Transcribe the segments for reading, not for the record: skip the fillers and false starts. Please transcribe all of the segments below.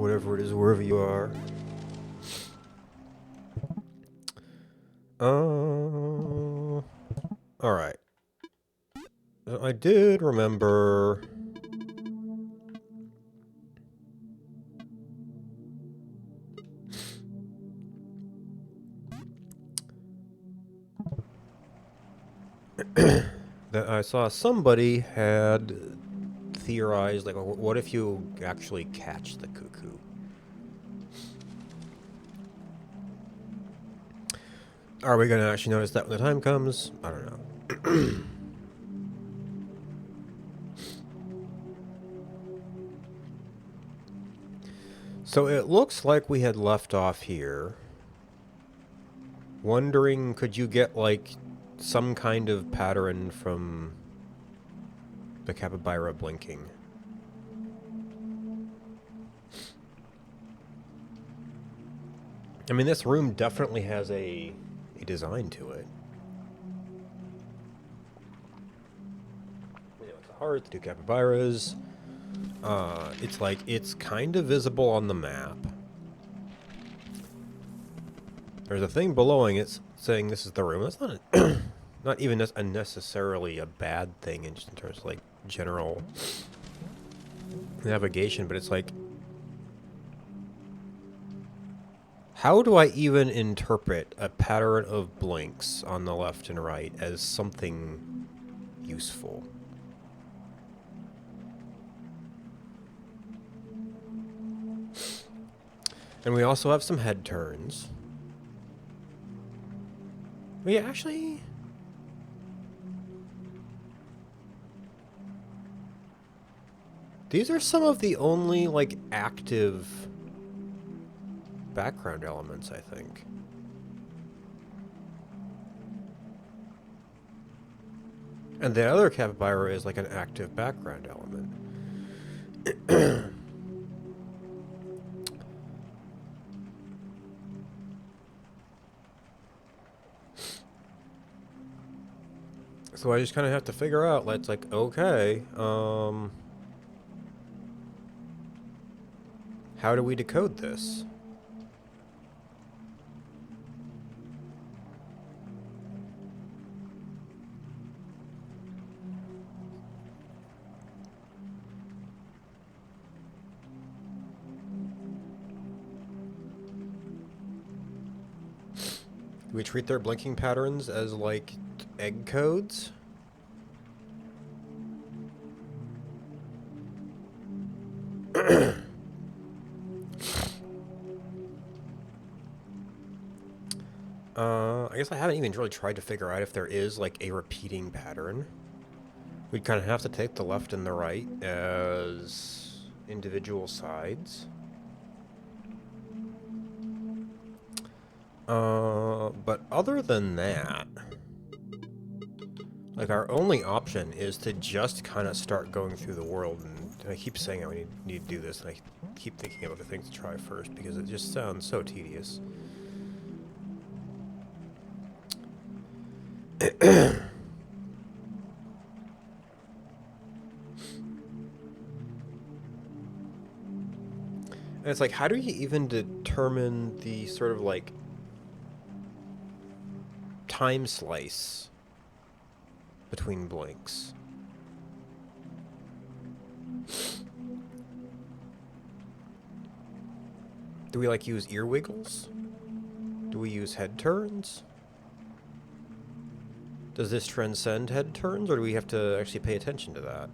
Or whatever it is, wherever you are. Alright. I did remember... that I saw somebody had theorized, like, what if you actually catch the cuckoo? Are we going to actually notice that when the time comes? I don't know. So it looks like we had left off here. Wondering, could you get, like, some kind of pattern from the capybara blinking? I mean, this room definitely has a design to it. You know, it's a heart, the two capybaras. It's like, it's kind of visible on the map. There's a thing below it saying this is the room. That's not not even necessarily a bad thing in terms of, like, general navigation, but it's like, how do I even interpret a pattern of blinks on the left and right as something useful? And we also have some head turns. We actually... These are some of the only, like, active background elements, I think. And the other capybara is, like, an active background element. So I just kind of have to figure out, like, okay, how do we decode this? Do we treat their blinking patterns as, like, egg codes? I guess I haven't even really tried to figure out if there is, like, a repeating pattern. We'd kind of have to take the left and the right as individual sides. But other than that, like, our only option is to just kind of start going through the world, and I keep saying I need to do this, and I keep thinking of other things to try first, because it just sounds so tedious. And it's like, how do you even determine the sort of, like, time slice between blinks? Do we, like, use ear wiggles? Do we use head turns? Does this transcend head turns, or do we have to actually pay attention to that?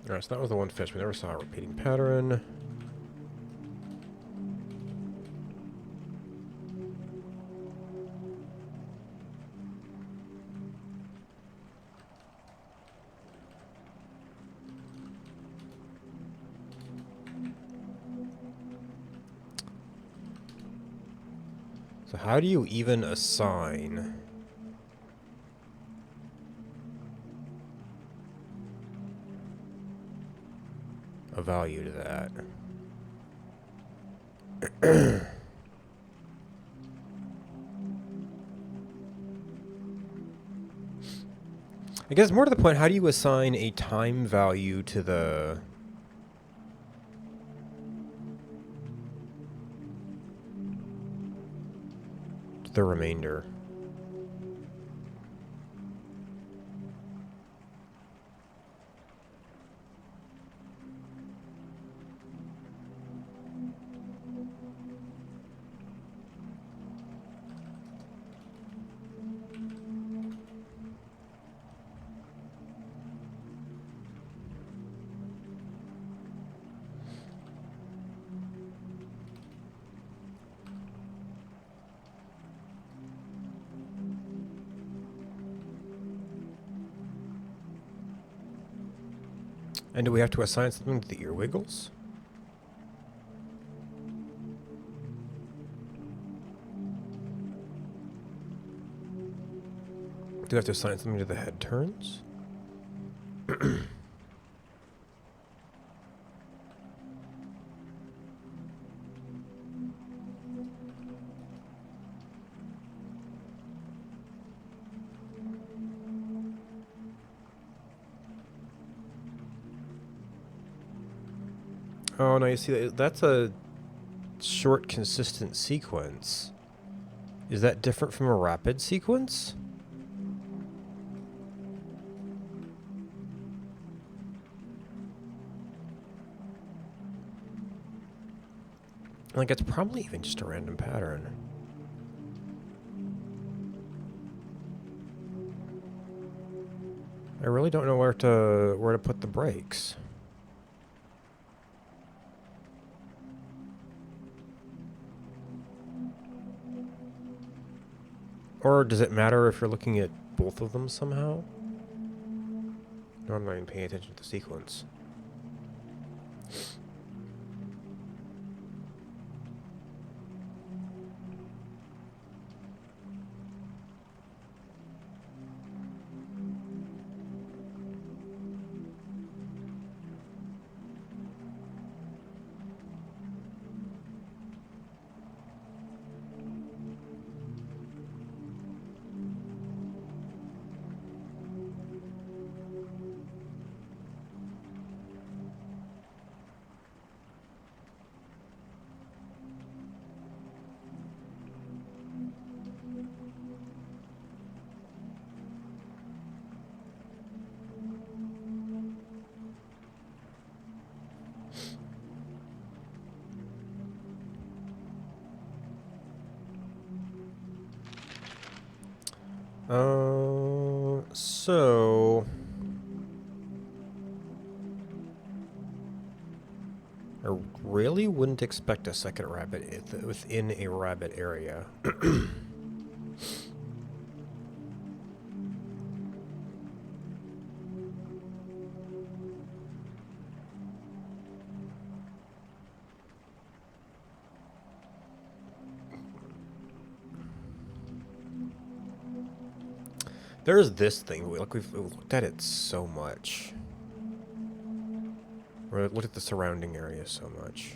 Alright, so that was the one fish. We never saw a repeating pattern. So how do you even assign a value to that? I guess more to the point, how do you assign a time value to the remainder? And do we have to assign something to the ear wiggles? Do we have to assign something to the head turns? Oh, no, you see, that's a short, consistent sequence. Is that different from a rapid sequence? Like, it's probably even just a random pattern. I really don't know where to put the brakes. Or does it matter if you're looking at both of them somehow? No, I'm not even paying attention to the sequence. So I really wouldn't expect a second rabbit within a rabbit area. There's this thing. Like, we've looked at it so much. We've looked at the surrounding area so much.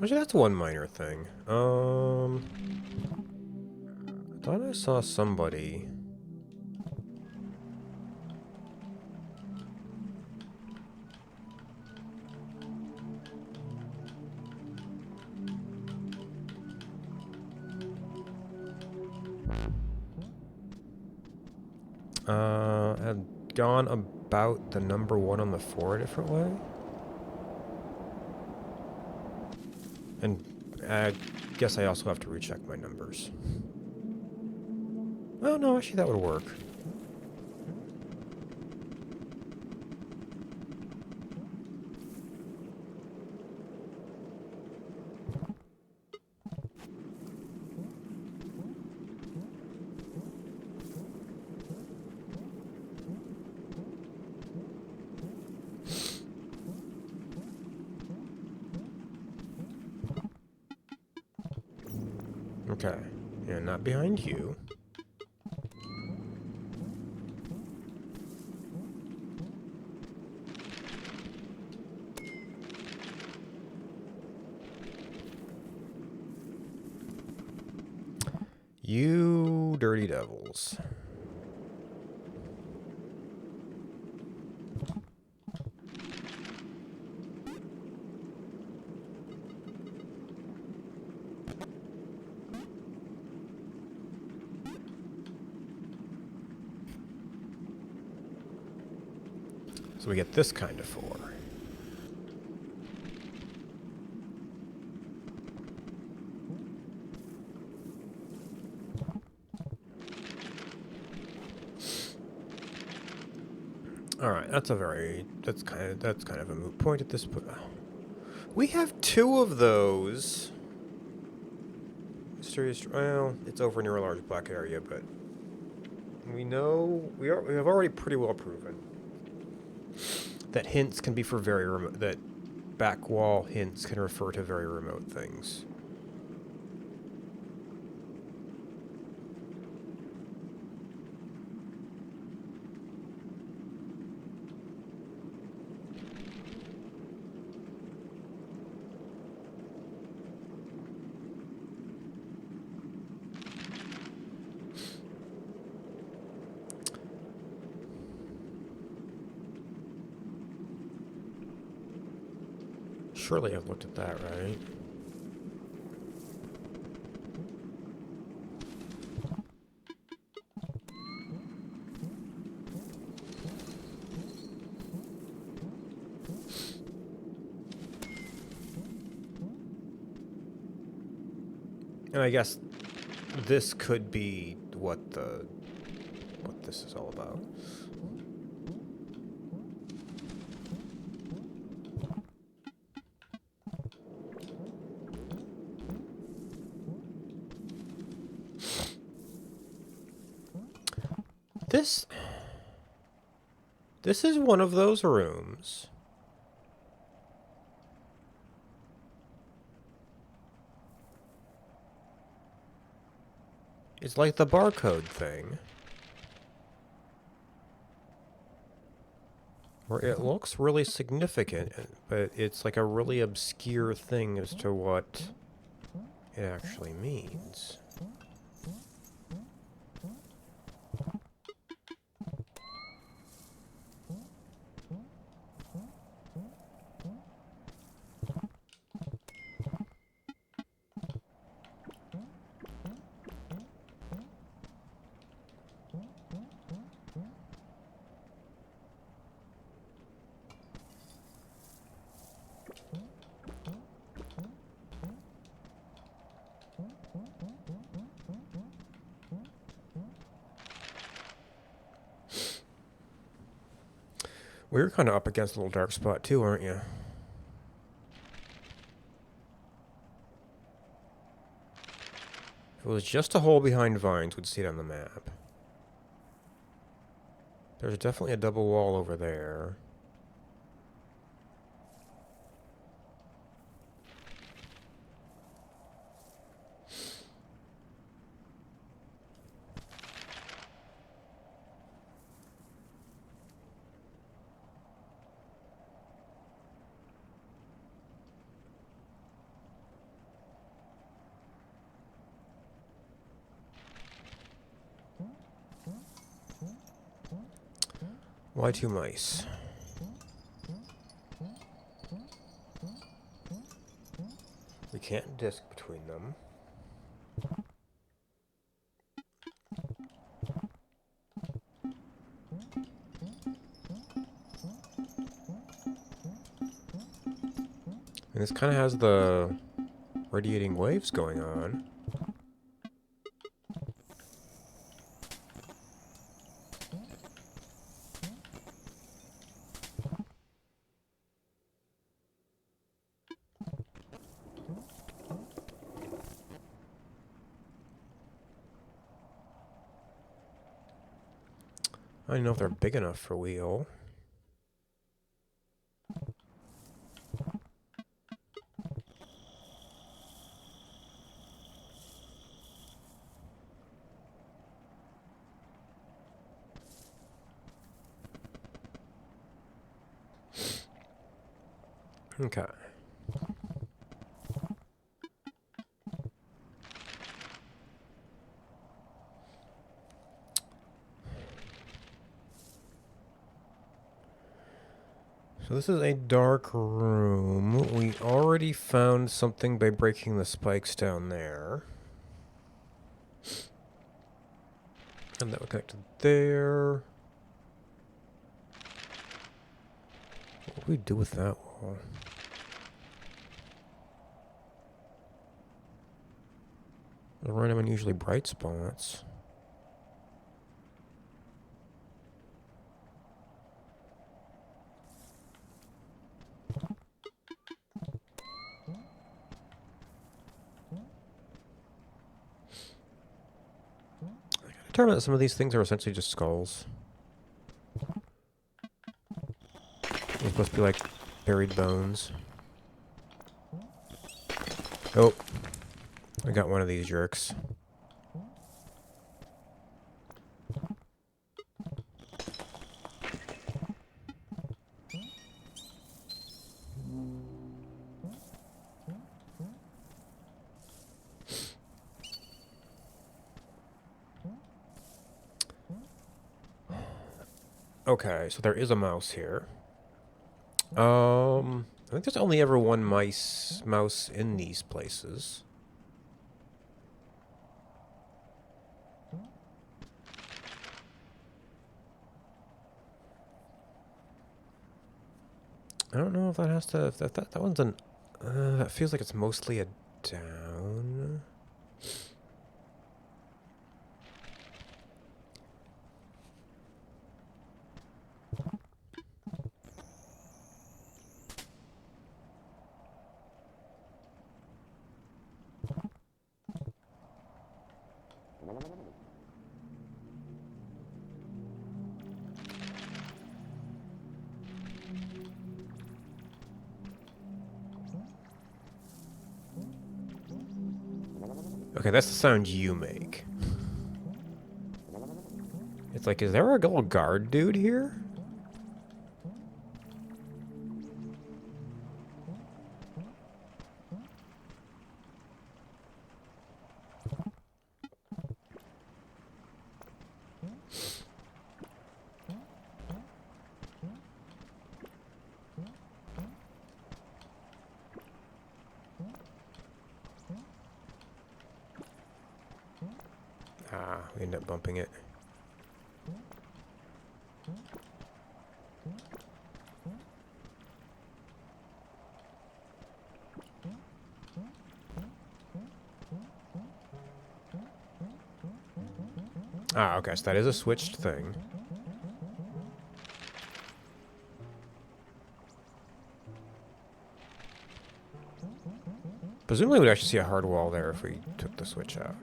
Actually, that's one minor thing. I thought I saw somebody. Had gone about the number 1 on the 4 a different way. And I guess I also have to recheck my numbers. Oh, no, actually that would work. Okay. Yeah, not behind you. You dirty devils. So we get this kind of 4. All right, that's kind of a moot point at this point. We have 2 of those. Mysterious. Well, it's over near a large black area, but we know we have already pretty well proven that hints can be for very remote. That back wall hints can refer to very remote things. Surely I've looked at that, right? And I guess this could be what this is all about. This is one of those rooms. It's like the barcode thing. Where it looks really significant, but it's like a really obscure thing as to what it actually means. We're kind of up against a little dark spot too, aren't you? If it was just a hole behind vines, we'd see it on the map. There's definitely a double wall over there. Why 2 mice? We can't disc between them. And this kind of has the radiating waves going on. I don't know if they're big enough for wheel. Okay. So this is a dark room. We already found something by breaking the spikes down there. And that would connect to there. What do we do with that wall? Random unusually bright spots. I can determine that some of these things are essentially just skulls. They're supposed to be like buried bones. Oh, I got one of these jerks. Okay, so there is a mouse here. I think there's only ever one mouse in these places. I don't know if that has to. If that one's an. That feels like it's mostly a down. Okay, that's the sound you make. It's like, is there a little guard dude here? Ah, we end up bumping it. Ah, okay, so that is a switched thing. Presumably we'd actually see a hard wall there if we took the switch out.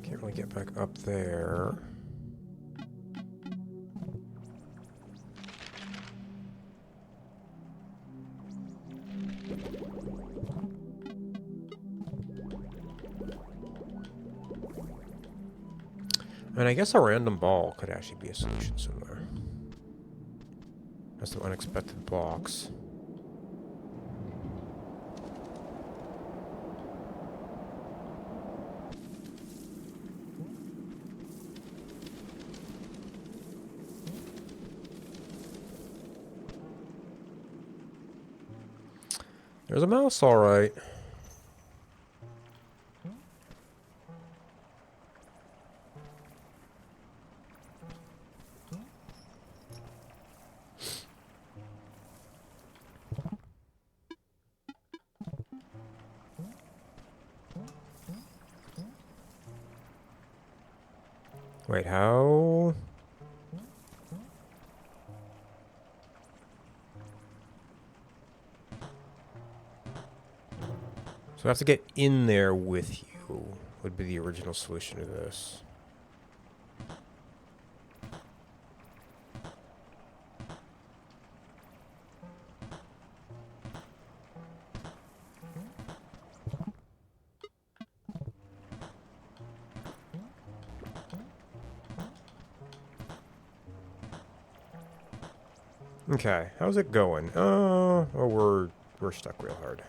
Can't really get back up there. And I guess a random ball could actually be a solution somewhere. That's some unexpected blocks. There's a mouse, alright. Wait, how? So I have to get in there with you, would be the original solution to this. Okay, how's it going? Oh, we're stuck real hard.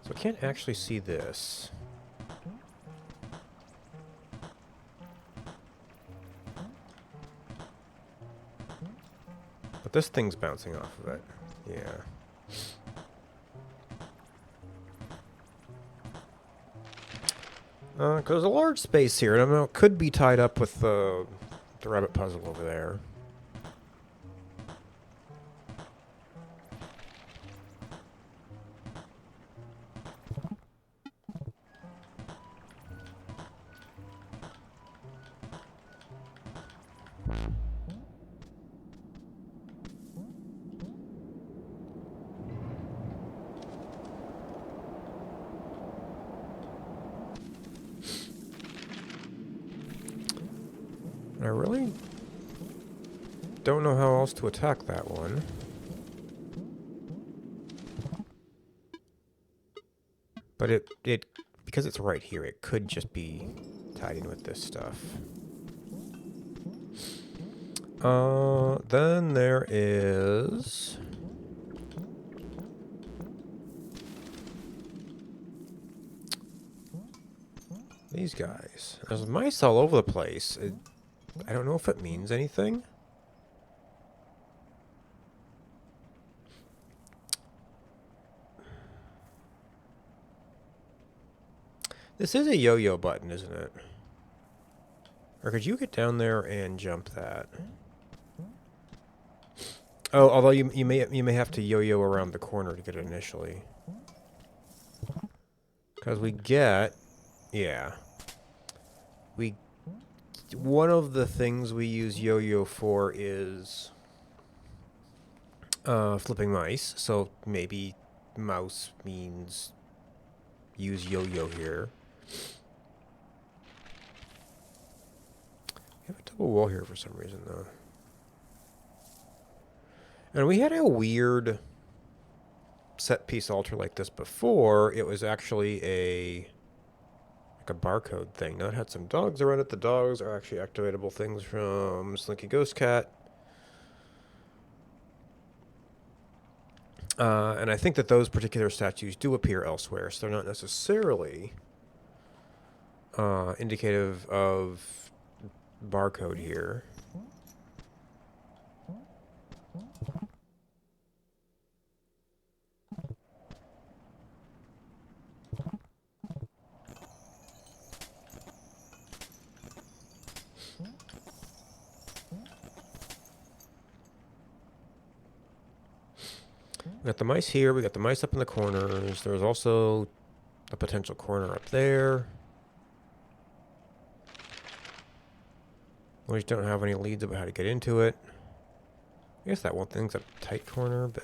So I can't actually see this. But this thing's bouncing off of it. Yeah. Because there's a large space here, and I know it could be tied up with the rabbit puzzle over there. I really don't know how else to attack that one. But it because it's right here, it could just be tied in with this stuff. Then there is these guys. There's mice all over the place. I don't know if it means anything. This is a yo-yo button, isn't it? Or could you get down there and jump that? Oh, although you may have to yo-yo around the corner to get it initially. Because we get, yeah, one of the things we use yo-yo for is flipping mice. So maybe mouse means use yo-yo here. We have a double wall here for some reason, though. And we had a weird set piece altar like this before. It was actually like a barcode thing. Now it had some dogs around it. The dogs are actually activatable things from Slinky Ghost Cat. And I think that those particular statues do appear elsewhere, so they're not necessarily indicative of barcode here. We got the mice here. We got the mice up in the corners. There's also a potential corner up there. We just don't have any leads about how to get into it. I guess that one thing's a tight corner, but...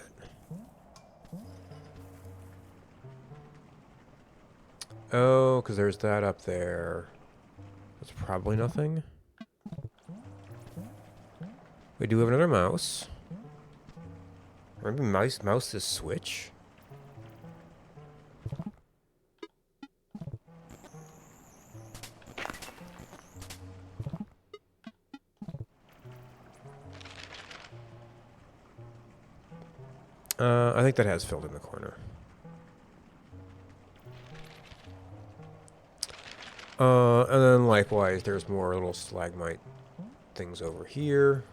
Oh, because there's that up there. That's probably nothing. We do have another mouse. Maybe mouse is switch? I think that has filled in the corner. And then likewise, there's more little stalagmite things over here.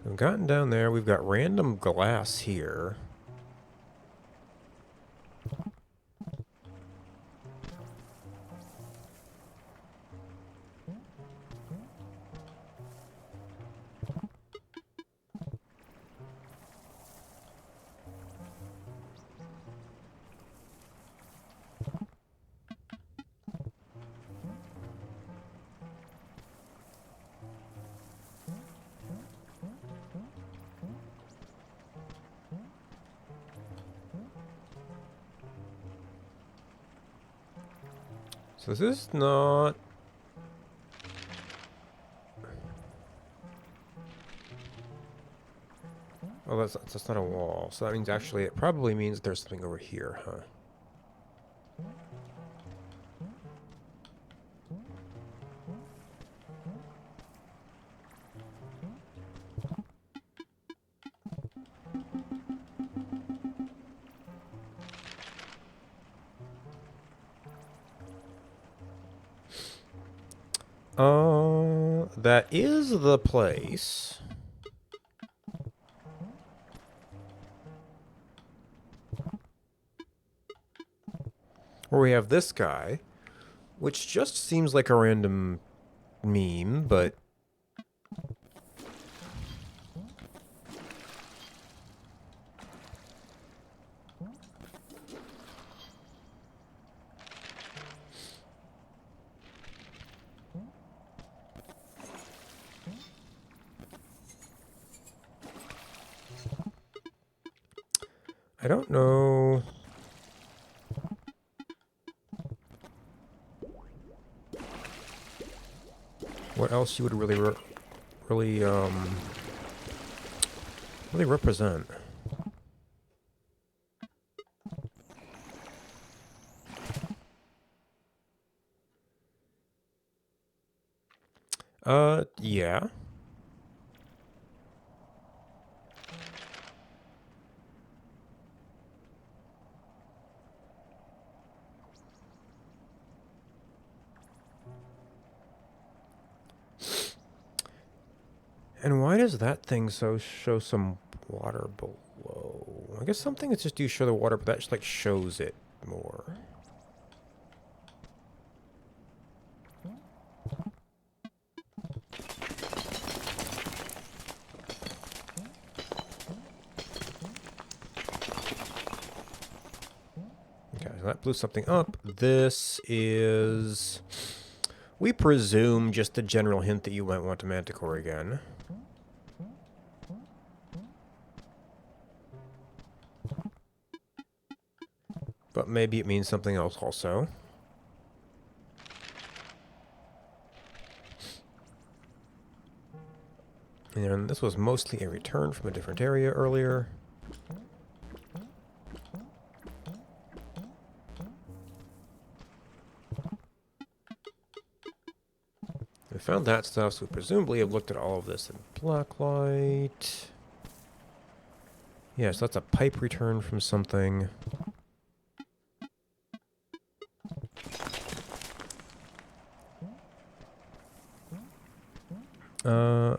We've gotten down there. We've got random glass here. So this is not... Oh, that's not a wall. So that means actually, it probably means there's something over here, huh? That is the place. Where we have this guy, which just seems like a random meme, but... I don't know... what else you would really, really represent. Yeah. And why does that thing show some water below? I guess some things just do show the water, but that just like shows it more. Okay, so that blew something up. This is, we presume, just a general hint that you might want a Manticore again. But maybe it means something else also. And this was mostly a return from a different area earlier. We found that stuff, so we presumably have looked at all of this in blacklight. Yes, that's a pipe return from something.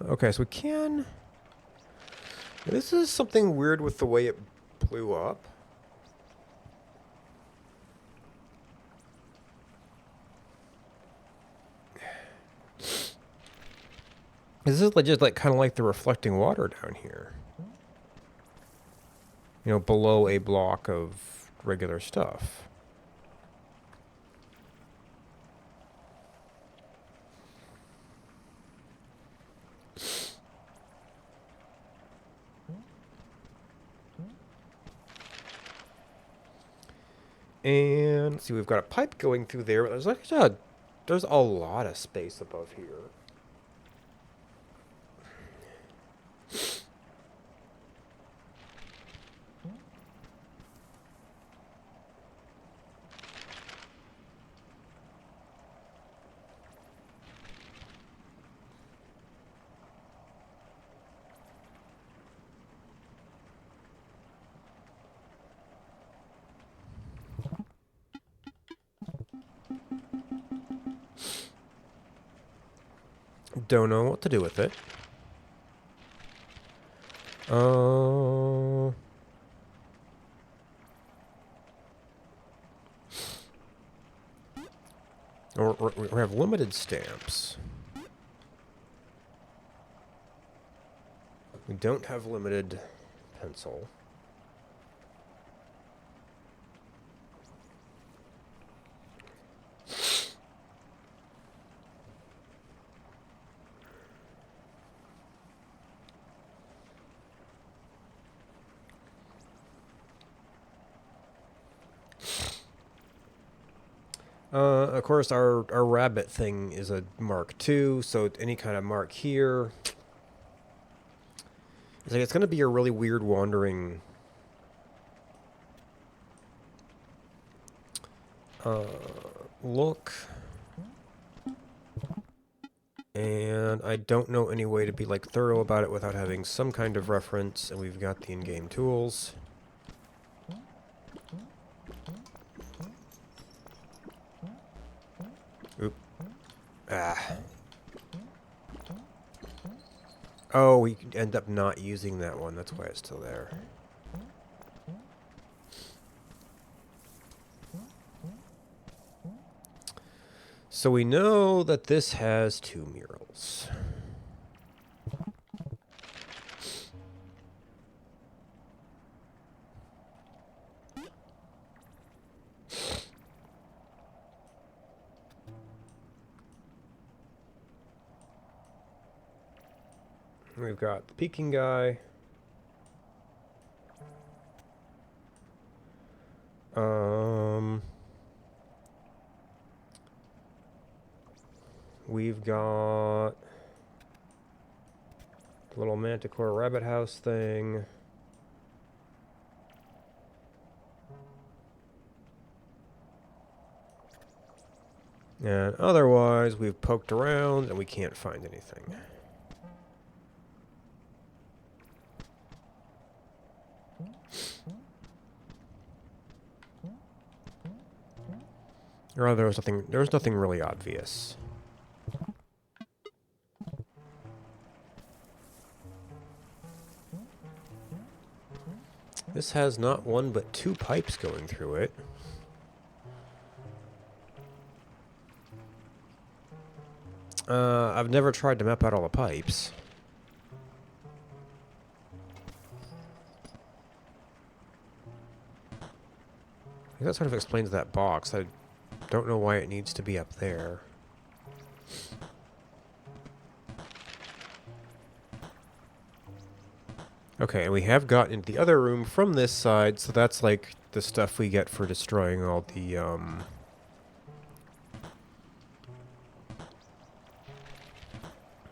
Okay, so we can... This is something weird with the way it blew up. This is just like kind of like the reflecting water down here. You know, below a block of regular stuff. And let's see, we've got a pipe going through there. There's like there's a lot of space above here. Don't know what to do with it. We have limited stamps. We don't have limited pencil. Of course, our rabbit thing is a Mark II, so any kind of mark here, it's going to be a really weird wandering. Look. And I don't know any way to be like thorough about it without having some kind of reference, and we've got the in-game tools. Oop. Ah. Oh, we end up not using that one. That's why it's still there. So we know that this has 2 murals. We've got the Peking guy. We've got the little Manticore rabbit house thing. And otherwise, we've poked around and we can't find anything. Or there was nothing really obvious. This has not 1 but 2 pipes going through it. I've never tried to map out all the pipes. I think that sort of explains that box. I don't know why it needs to be up there. Okay, and we have gotten into the other room from this side, so that's like the stuff we get for destroying all the,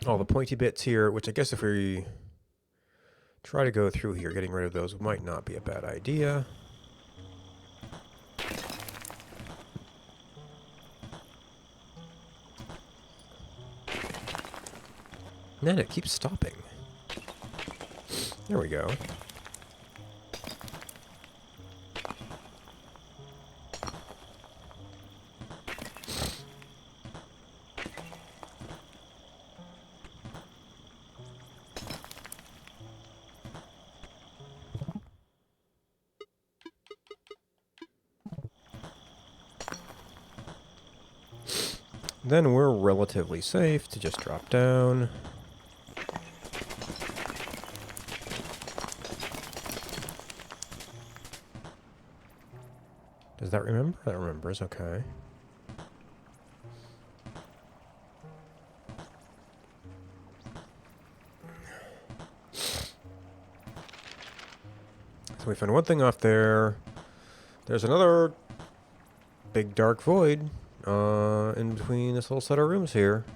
all the pointy bits here, which I guess if we try to go through here, getting rid of those might not be a bad idea. Man, it keeps stopping. There we go. Then we're relatively safe to just drop down. Does that remember? That remembers, okay. So we found one thing off there. There's another big dark void in between this little set of rooms here.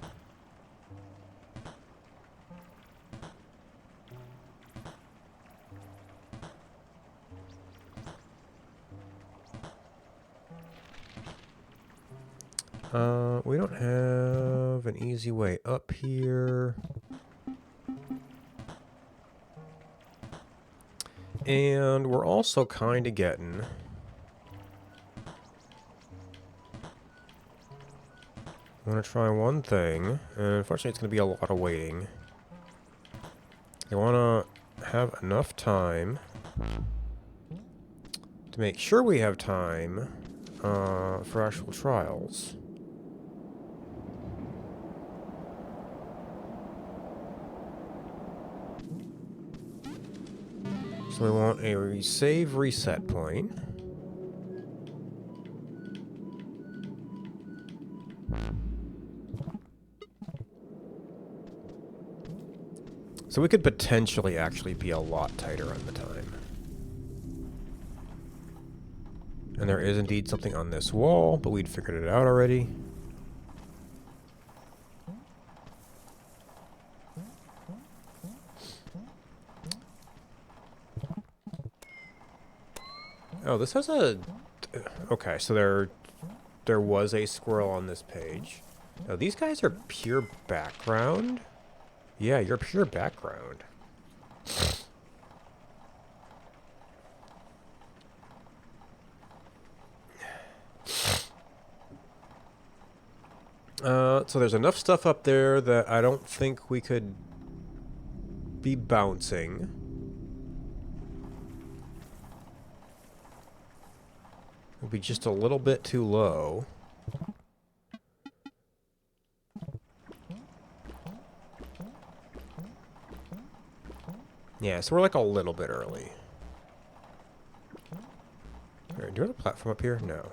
We don't have an easy way up here. And we're also kind of getting... I want to try one thing, and unfortunately it's going to be a lot of waiting. I want to have enough time to make sure we have time for actual trials. So we want a save reset point. So we could potentially actually be a lot tighter on the time. And there is indeed something on this wall, but we'd figured it out already. Oh, this has a... Okay, so there was a squirrel on this page. Now, these guys are pure background? Yeah, you're pure background. So there's enough stuff up there that I don't think we could be bouncing. It'll be just a little bit too low. Yeah, so we're like a little bit early. Alright, do we have a platform up here? No.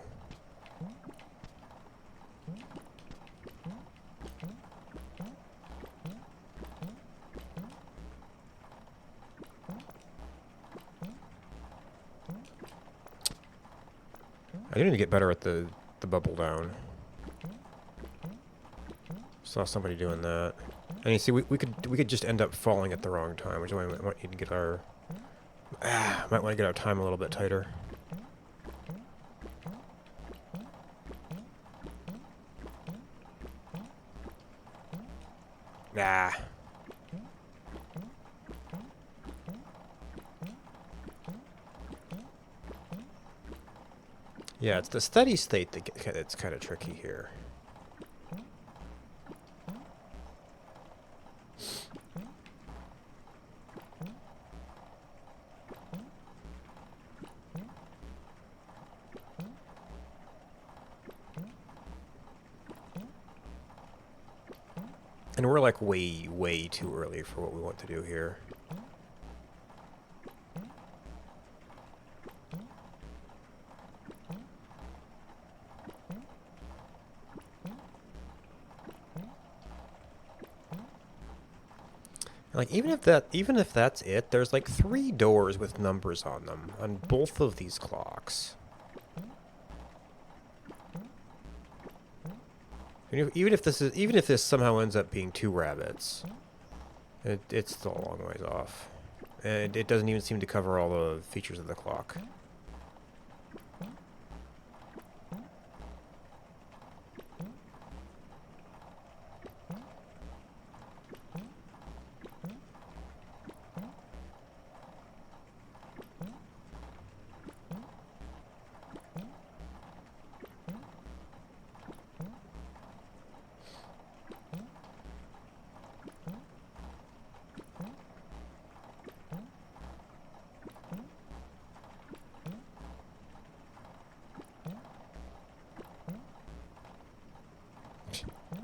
I need to get better at the bubble down. Saw somebody doing that. And you see, we could just end up falling at the wrong time, which is why we might need to get our might want to get our time a little bit tighter. Nah. Yeah, it's the steady state that's kind of tricky here. And we're like way, way too early for what we want to do here. Like, even if that's it, there's like 3 doors with numbers on them on both of these clocks. Even if this somehow ends up being 2 rabbits, it's still a long ways off. And it doesn't even seem to cover all the features of the clock.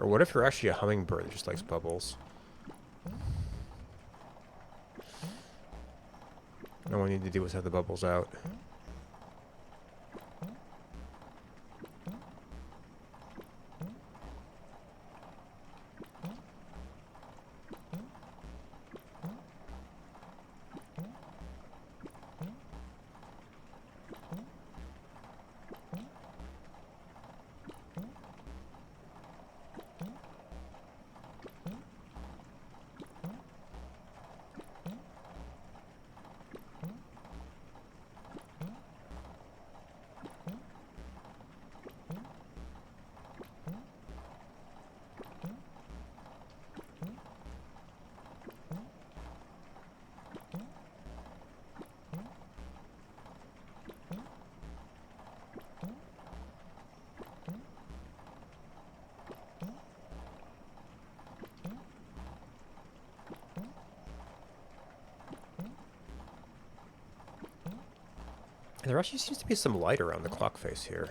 Or what if you're actually a hummingbird that just likes bubbles? All we need to do is have the bubbles out. There actually seems to be some light around the clock face here.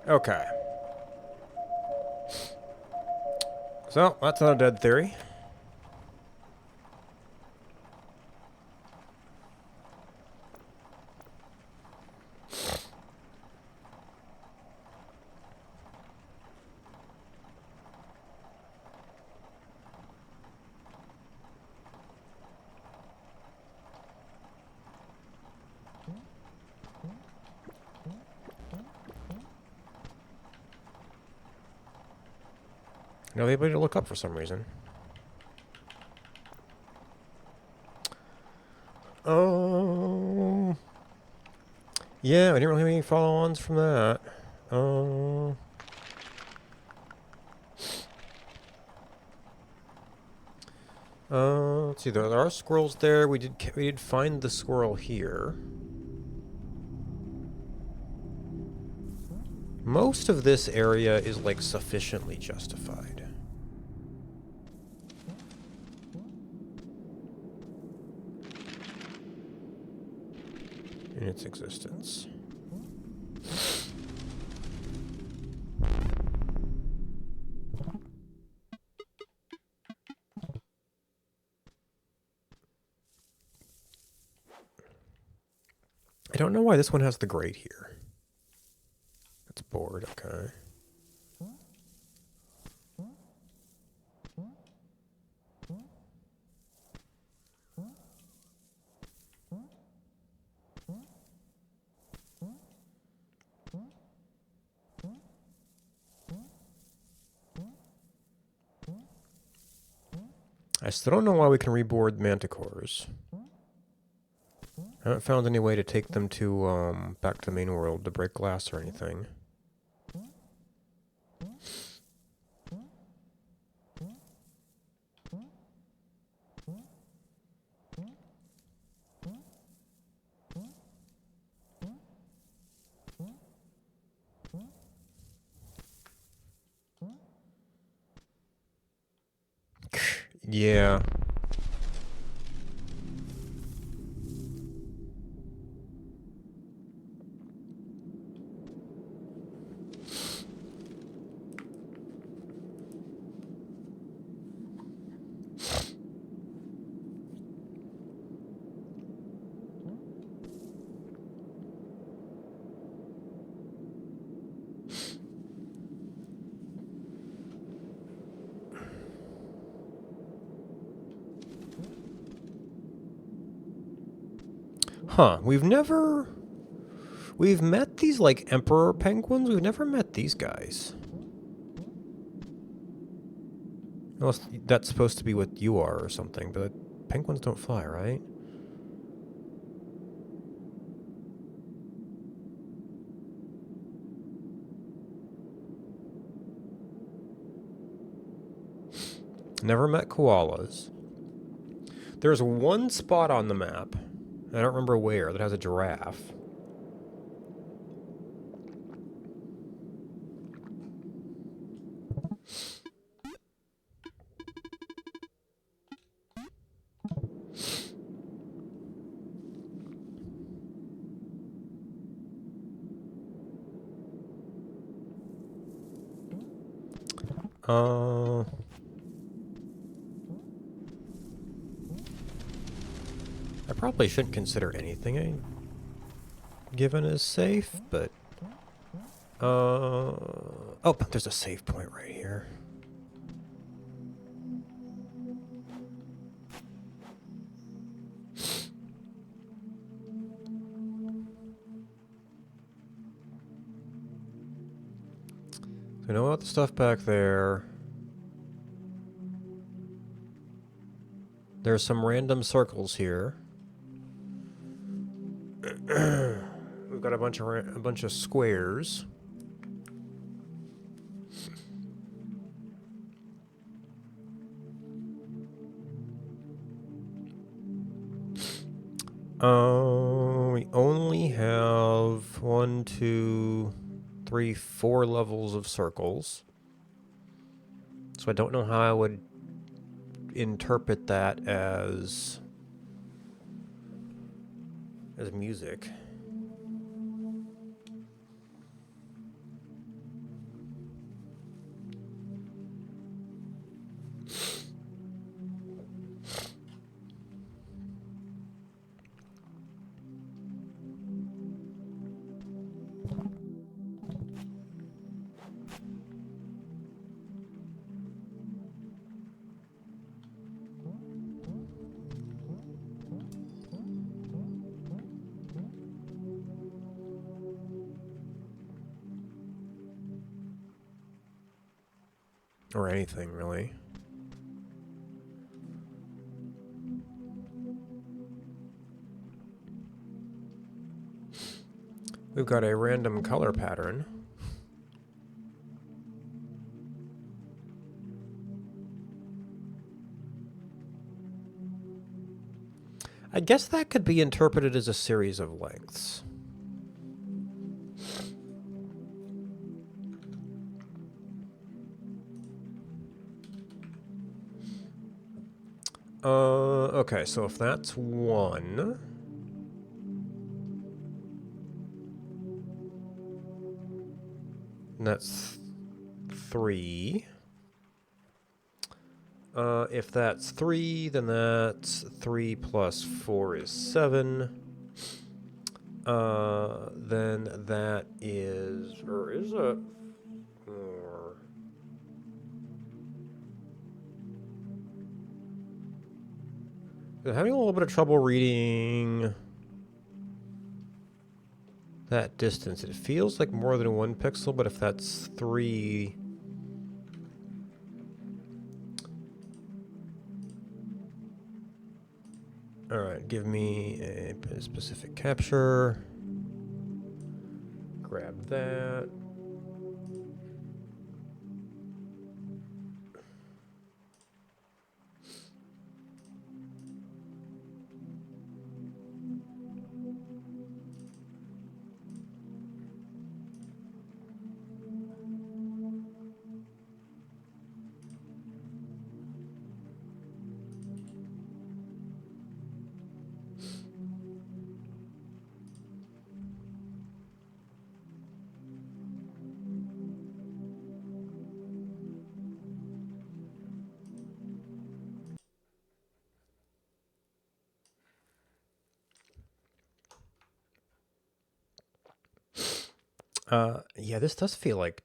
Okay. So, that's not a dead theory. No ability to look up for some reason. Oh. Yeah, I didn't really have any follow-ons from that. Let's see. There are squirrels there. We did find the squirrel here. Most of this area is like sufficiently justified in its existence. I don't know why this one has the grate here. It's bored, okay. I still don't know why we can reboard manticores. I haven't found any way to take them to, back to the main world to break glass or anything. Yeah. Huh, we've met these, like, emperor penguins. We've never met these guys. Unless that's supposed to be what you are or something, but penguins don't fly, right? Never met koalas. There's one spot on the map, I don't remember where, that has a giraffe. I probably shouldn't consider anything given as safe, but... Oh, there's a save point right here. So I know about the stuff back there. There's some random circles here. We've got a bunch of squares. We only have 1, 2, 3, 4 levels of circles. So I don't know how I would interpret that as music. Or anything, really. We've got a random color pattern. I guess that could be interpreted as a series of lengths. Okay, so if that's 1... and that's 3... if that's 3, then that's 3 plus 4 is 7. Then that is... or is it... or... I'm having a little bit of trouble reading that distance. It feels like more than 1 pixel, but if that's 3... Alright, give me a specific capture. Grab that. Yeah, this does feel like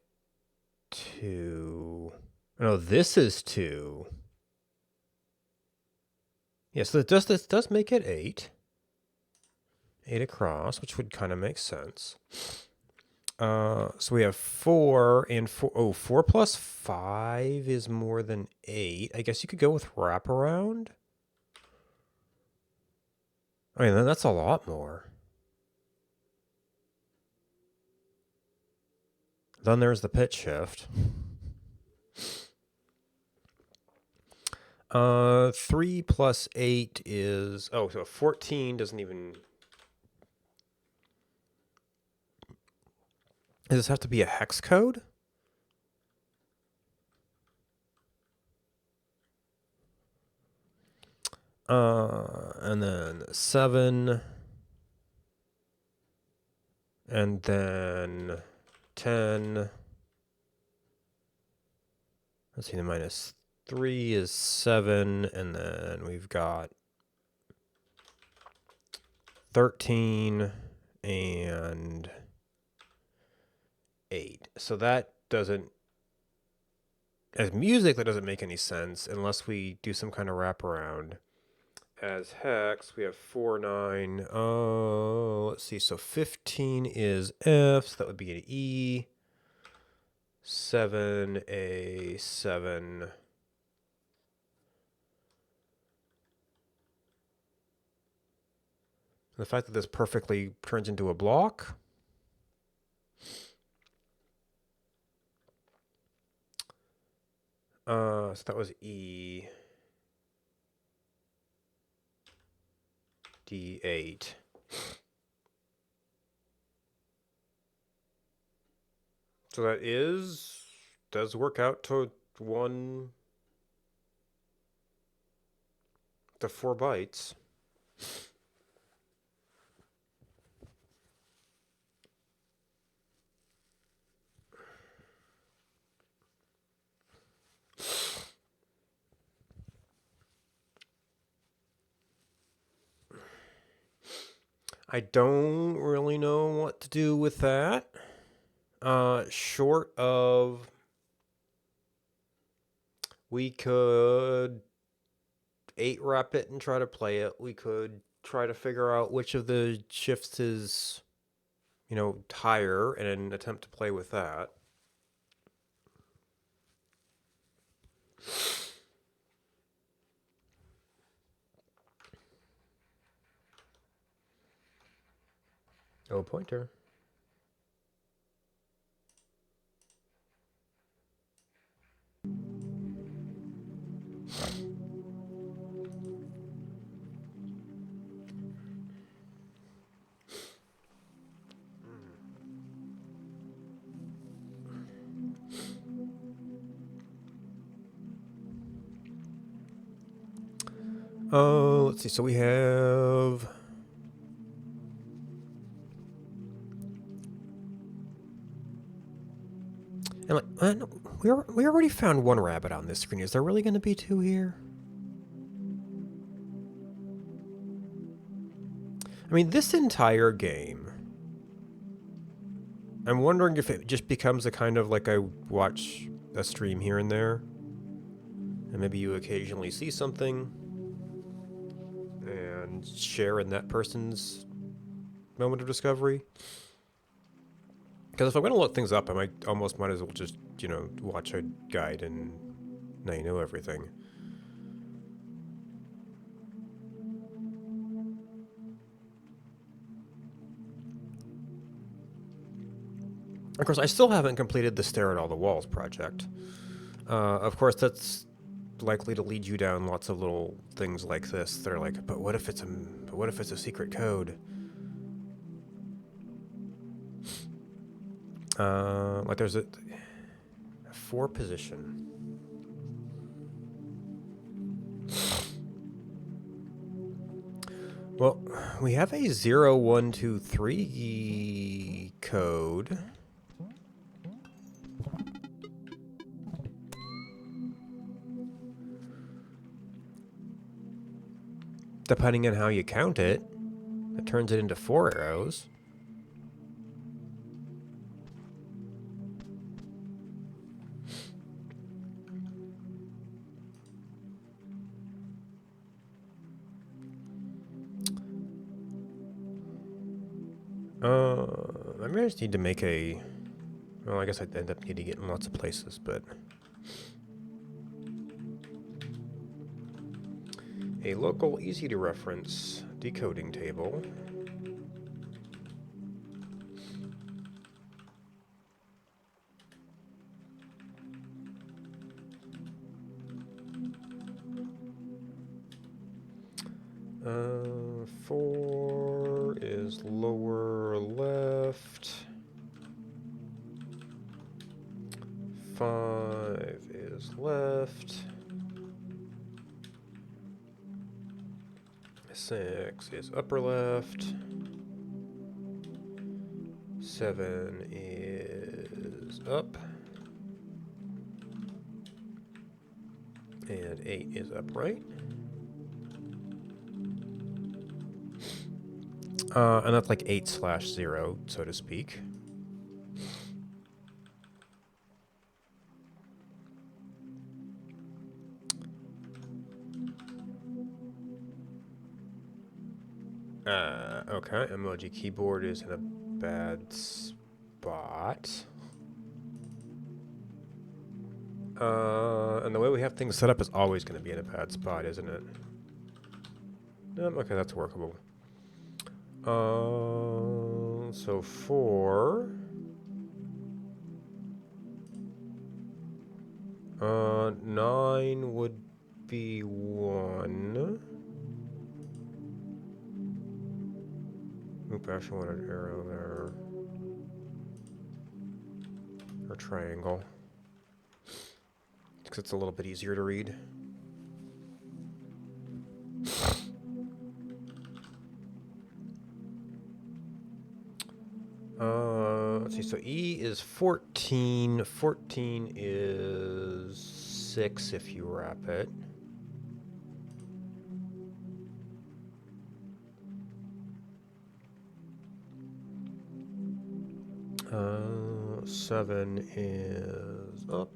2. No, this is 2. Yeah, so this does make it 8. 8 across, which would kind of make sense. So we have 4 and 4. Oh, 4 plus 5 is more than 8. I guess you could go with wraparound. I mean, then that's a lot more. Then there's the pitch shift. 3 plus 8 is... oh, so 14 doesn't even... Does this have to be a hex code? And then 7. And then 10. Let's see, the minus 3 is 7. And then we've got 13 and 8. So that doesn't... as music, that doesn't make any sense unless we do some kind of wraparound. As hex, we have 4, 9. Oh, let's see. So 15 is F, so that would be an E. 7, A, 7. The fact that this perfectly turns into a block. So that was E. D8. So that does work out to 1 to 4 bytes. I don't really know what to do with that. Short of... we could 8-wrap it and try to play it. We could try to figure out which of the shifts is, higher and attempt to play with that. Oh, pointer. Let's see. So we have. And like, no, we already found one rabbit on this screen. Is there really going to be two here? I mean, this entire game. I'm wondering if it just becomes a kind of like I watch a stream here and there, and maybe you occasionally see something and share in that person's moment of discovery. Because if I'm going to look things up, I might as well just, watch a guide and now you know everything. Of course, I still haven't completed the Stare at All the Walls project. Of course, that's likely to lead you down lots of little things like this. They're like, but what if it's a secret code? Like there's a 4 position. Well, we have a 0, 1, 2, 3 code. Depending on how you count it, it turns it into 4 arrows. I may just need to make a... Well, I guess I'd end up needing it in lots of places, but... A local, easy-to-reference decoding table. Uh, 4 is lower left. 5 is left. 6 is upper left. 7 is up. And 8 is upright. And that's like 8/0, so to speak. Okay, emoji keyboard is in a bad spot. And the way we have things set up is always going to be in a bad spot, isn't it? Okay, that's workable. So 4. 9 would be 1. Oop, I actually want an arrow there. Or triangle. Because it's a little bit easier to read. Let's see, so E is 14. 14 is 6 if you wrap it. Uh, 7 is up.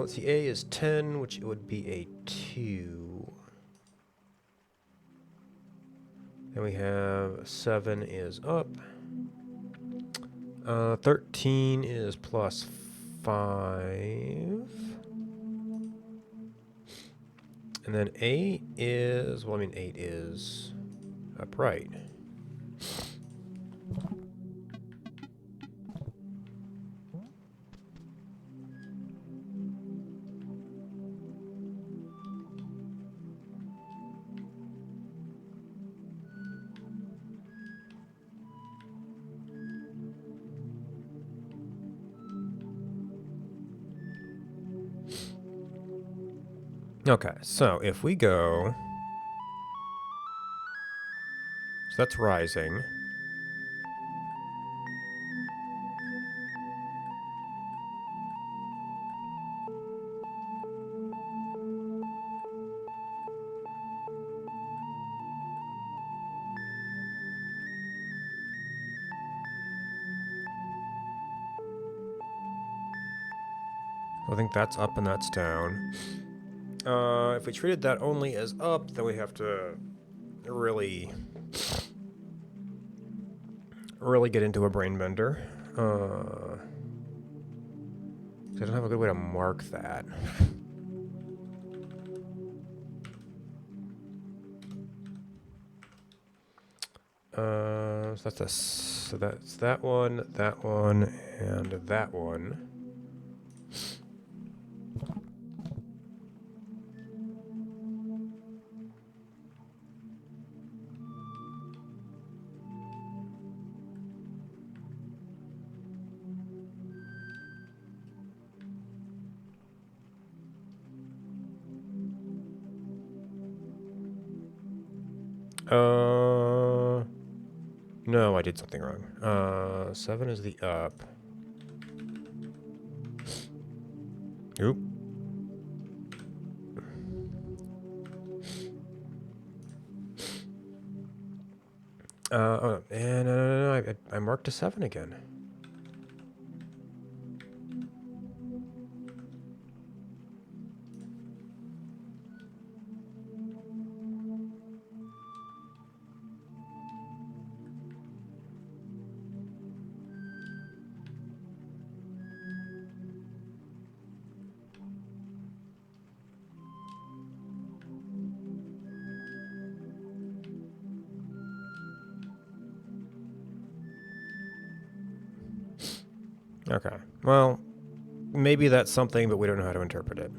Let's see, A is 10, which would be a 2. Then we have 7 is up. 13 is plus 5. And then 8 is, well, I mean, 8 is upright. Okay, so if we go, so that's rising. I think that's up and that's down. If we treated that only as up, then we have to really get into a brain bender. I don't have a good way to mark that. So that's that one, and that one. No, I did something wrong. 7 is the up. Oop. Oh, and no, I marked a 7 again. Okay. Well, maybe that's something, but we don't know how to interpret it.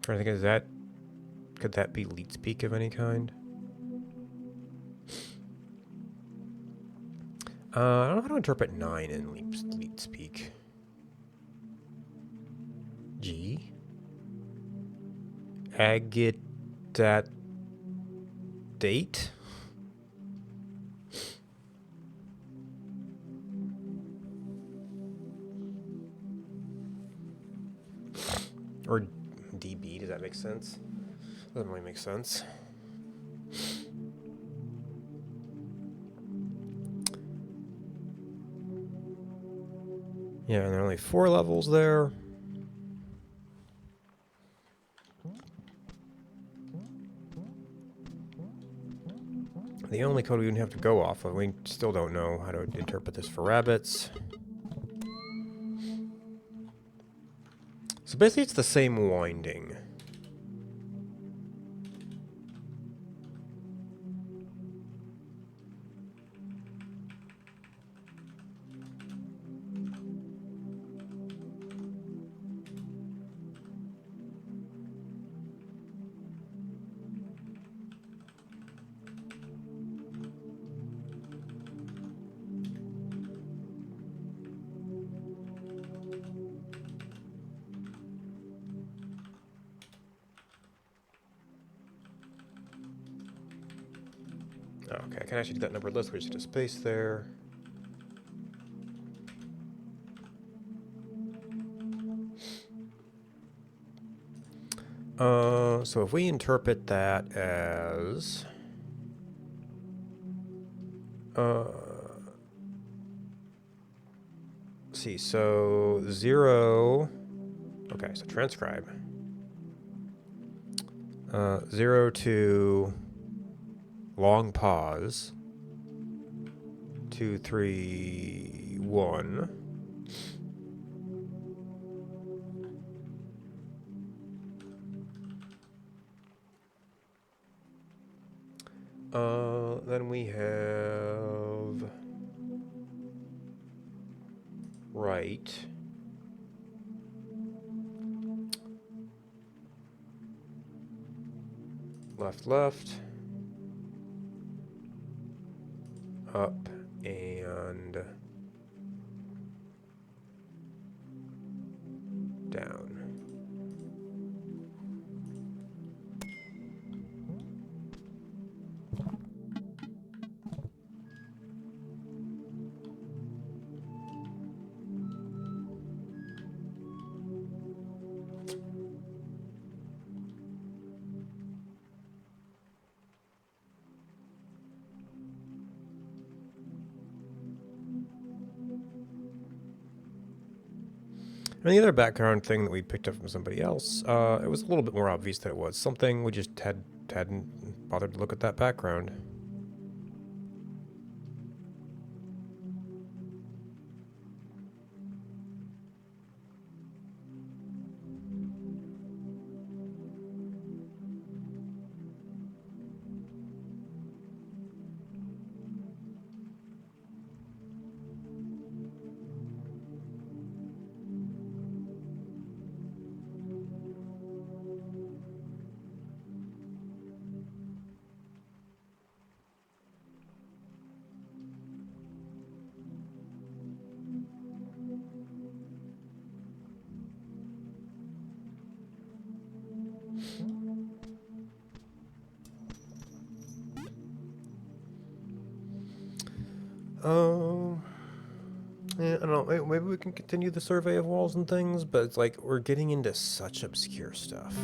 I think could that be leet speak of any kind? I don't know how to interpret 9 in leet speak. G. Agitate. Or DB, does that make sense? Doesn't really make sense. Yeah, and there are only 4 levels there. The only code we would have to go off of, we still don't know how to interpret this for rabbits. So basically it's the same winding. Okay, I can actually do that numbered list. We just hit a space there. So if we interpret that as see. So 0. Okay, so transcribe. 0 to long pause. 2, 3, 1. Then we have right. Left, left. Up and down. And the other background thing that we picked up from somebody else, it was a little bit more obvious that it was something. We just hadn't bothered to look at that background. Yeah, I don't know. Maybe we can continue the survey of walls and things, but it's like we're getting into such obscure stuff.